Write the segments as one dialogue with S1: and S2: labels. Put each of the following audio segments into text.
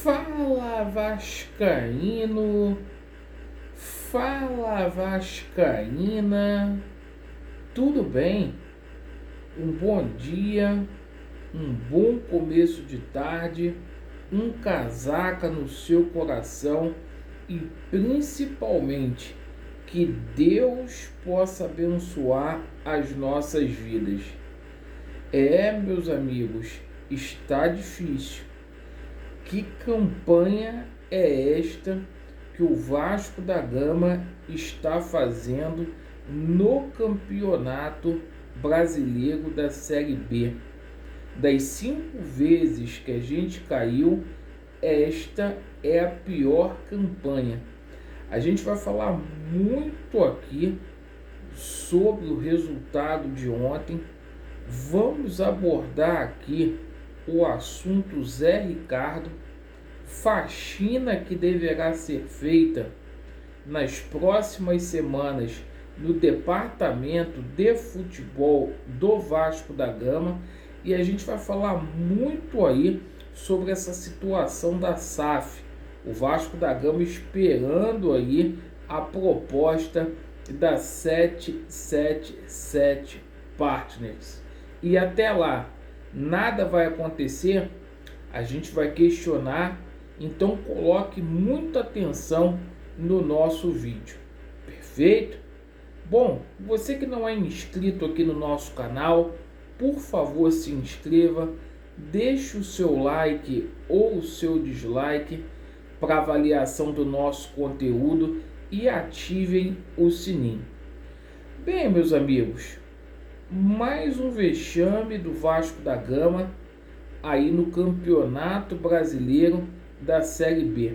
S1: Fala Vascaíno, fala Vascaína, tudo bem? Um bom dia, um bom começo de tarde, um casaca no seu coração e principalmente que Deus possa abençoar as nossas vidas. Meus amigos, está difícil. Que campanha é esta que o Vasco da Gama está fazendo no Campeonato Brasileiro da Série B? Das 5 vezes que a gente caiu, esta é a pior campanha. A gente vai falar muito aqui sobre o resultado de ontem. Vamos abordar aqui o assunto Zé Ricardo, faxina que deverá ser feita nas próximas semanas no departamento de futebol do Vasco da Gama, e a gente vai falar muito aí sobre essa situação da SAF, o Vasco da Gama esperando aí a proposta da 777 Partners. E até lá nada vai acontecer, a gente vai questionar, então coloque muita atenção no nosso vídeo, perfeito? Bom, você que não é inscrito aqui no nosso canal, por favor se inscreva, deixe o seu like ou o seu dislike para avaliação do nosso conteúdo e ativem o sininho. Bem, meus amigos, mais um vexame do Vasco da Gama aí no Campeonato Brasileiro da Série B.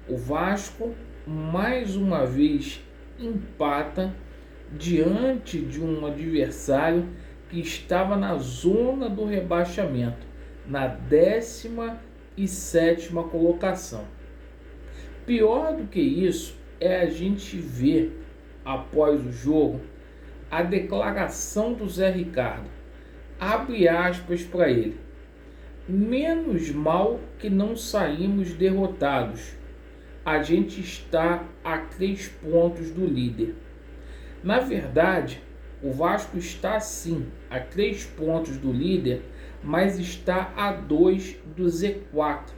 S1: O Vasco mais uma vez empata diante de um adversário que estava na zona do rebaixamento, na 17ª colocação. Pior do que isso é a gente ver após o jogo a declaração do Zé Ricardo. Abre aspas para ele: menos mal que não saímos derrotados. A gente está a 3 pontos do líder. Na verdade, o Vasco está sim a 3 pontos do líder, mas está a 2 do Z4.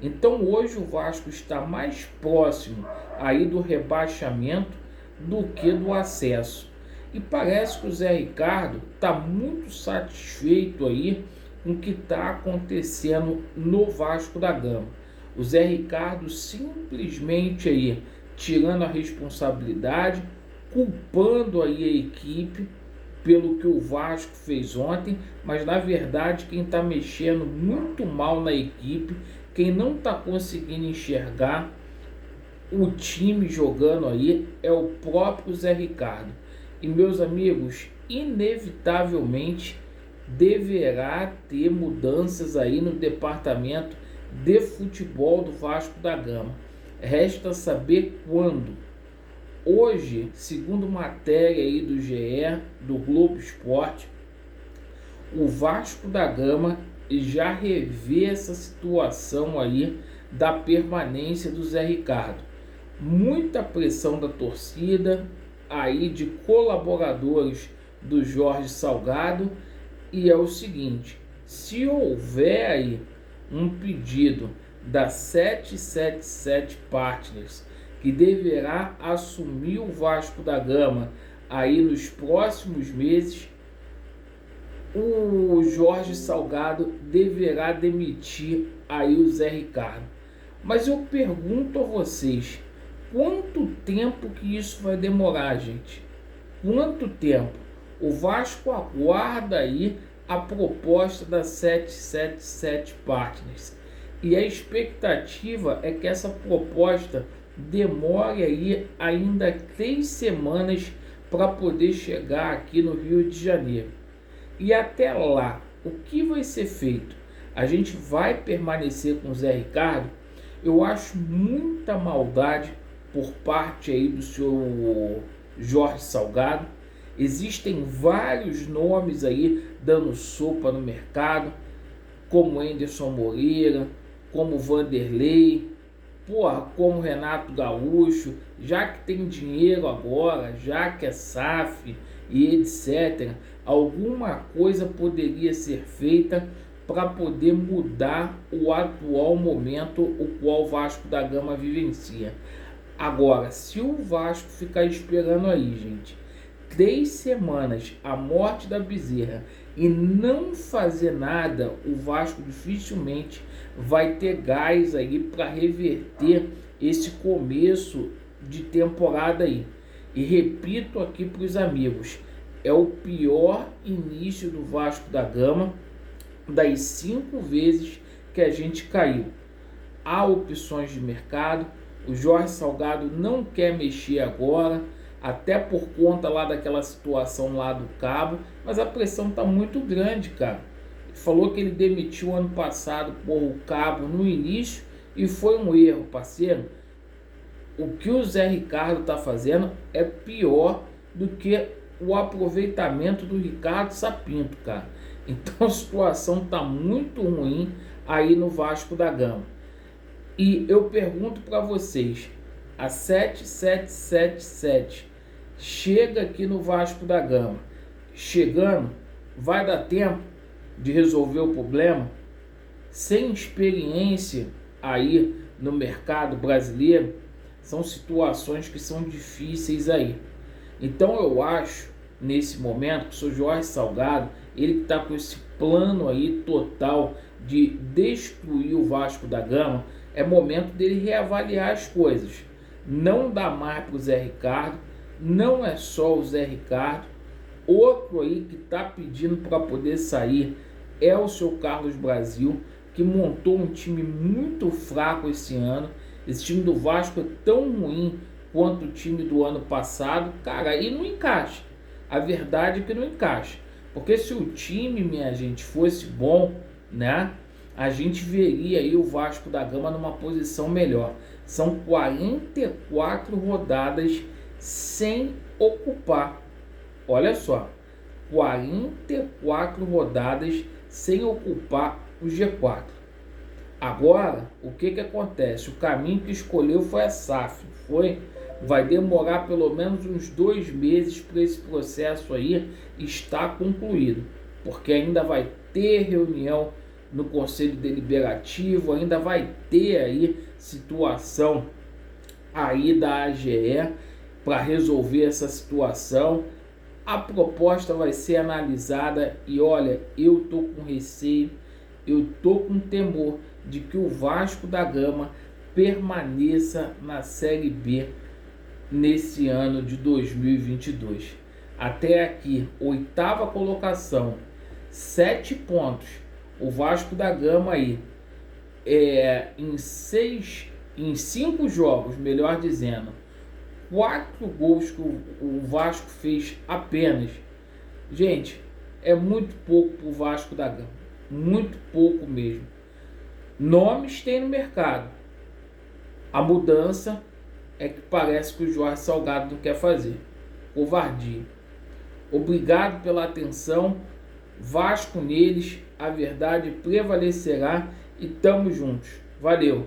S1: Então hoje o Vasco está mais próximo aí do rebaixamento do que do acesso. E parece que o Zé Ricardo está muito satisfeito aí com o que está acontecendo no Vasco da Gama. O Zé Ricardo simplesmente aí tirando a responsabilidade, culpando aí a equipe pelo que o Vasco fez ontem, mas na verdade quem está mexendo muito mal na equipe, quem não está conseguindo enxergar o time jogando aí é o próprio Zé Ricardo. E meus amigos, inevitavelmente deverá ter mudanças aí no departamento de futebol do Vasco da Gama. Resta saber quando. Hoje, segundo matéria aí do GE, do Globo Esporte, o Vasco da Gama já revê essa situação aí da permanência do Zé Ricardo. Muita pressão da torcida, aí de colaboradores do Jorge Salgado, e é o seguinte: se houver aí um pedido da 777 Partners que deverá assumir o Vasco da Gama aí nos próximos meses, o Jorge Salgado deverá demitir aí o Zé Ricardo. Mas eu pergunto a vocês, quanto tempo que isso vai demorar, gente? Quanto tempo? O Vasco aguarda aí a proposta da 777 Partners. E a expectativa é que essa proposta demore aí ainda 3 semanas para poder chegar aqui no Rio de Janeiro. E até lá, o que vai ser feito? A gente vai permanecer com o Zé Ricardo? Eu acho muita maldade por parte aí do senhor Jorge Salgado. Existem vários nomes aí dando sopa no mercado, como Anderson Moreira, como Vanderlei, porra, como Renato Gaúcho, já que tem dinheiro agora, já que é SAF e etc., alguma coisa poderia ser feita para poder mudar o atual momento o qual o Vasco da Gama vivencia. Agora, se o Vasco ficar esperando aí, gente, 3 semanas a morte da Bezerra e não fazer nada, o Vasco dificilmente vai ter gás aí para reverter esse começo de temporada aí. E repito aqui para os amigos, é o pior início do Vasco da Gama das 5 vezes que a gente caiu. Há opções de mercado, o Jorge Salgado não quer mexer agora, até por conta lá daquela situação lá do Cabo, mas a pressão tá muito grande, cara. Ele falou que ele demitiu ano passado por o Cabo no início e foi um erro, parceiro. O que o Zé Ricardo tá fazendo é pior do que o aproveitamento do Ricardo Sapinto, cara. Então a situação tá muito ruim aí no Vasco da Gama. E eu pergunto para vocês, a 7777 chega aqui no Vasco da Gama. Chegando, vai dar tempo de resolver o problema? Sem experiência aí no mercado brasileiro, são situações que são difíceis aí. Então eu acho, nesse momento, que o Sr. Jorge Salgado, ele que está com esse plano aí total de destruir o Vasco da Gama, é momento dele reavaliar as coisas. Não dá mais para o Zé Ricardo, não é só o Zé Ricardo. Outro aí que está pedindo para poder sair é o seu Carlos Brasil, que montou um time muito fraco esse ano. Esse time do Vasco é tão ruim quanto o time do ano passado, cara, e não encaixa. A verdade é que não encaixa. Porque se o time, minha gente, fosse bom, né, a gente veria aí o Vasco da Gama numa posição melhor. São 44 rodadas sem ocupar. Olha só, 44 rodadas sem ocupar o G4. Agora, o que acontece? O caminho que escolheu foi a SAF. Vai demorar pelo menos uns 2 meses para esse processo aí estar concluído. Porque ainda vai ter reunião no Conselho Deliberativo, ainda vai ter aí situação aí da AGE para resolver essa situação. A proposta vai ser analisada e olha, eu tô com receio, eu tô com temor de que o Vasco da Gama permaneça na Série B nesse ano de 2022. Até aqui, 8ª colocação, 7 pontos. O Vasco da Gama aí em 5 jogos, melhor dizendo, 4 gols que o Vasco fez apenas. Gente, é muito pouco para o Vasco da Gama, muito pouco mesmo. Nomes tem no mercado. A mudança é que parece que o Jorge Salgado não quer fazer. Covardia. Obrigado pela atenção. Vasco neles, a verdade prevalecerá e tamo juntos. Valeu!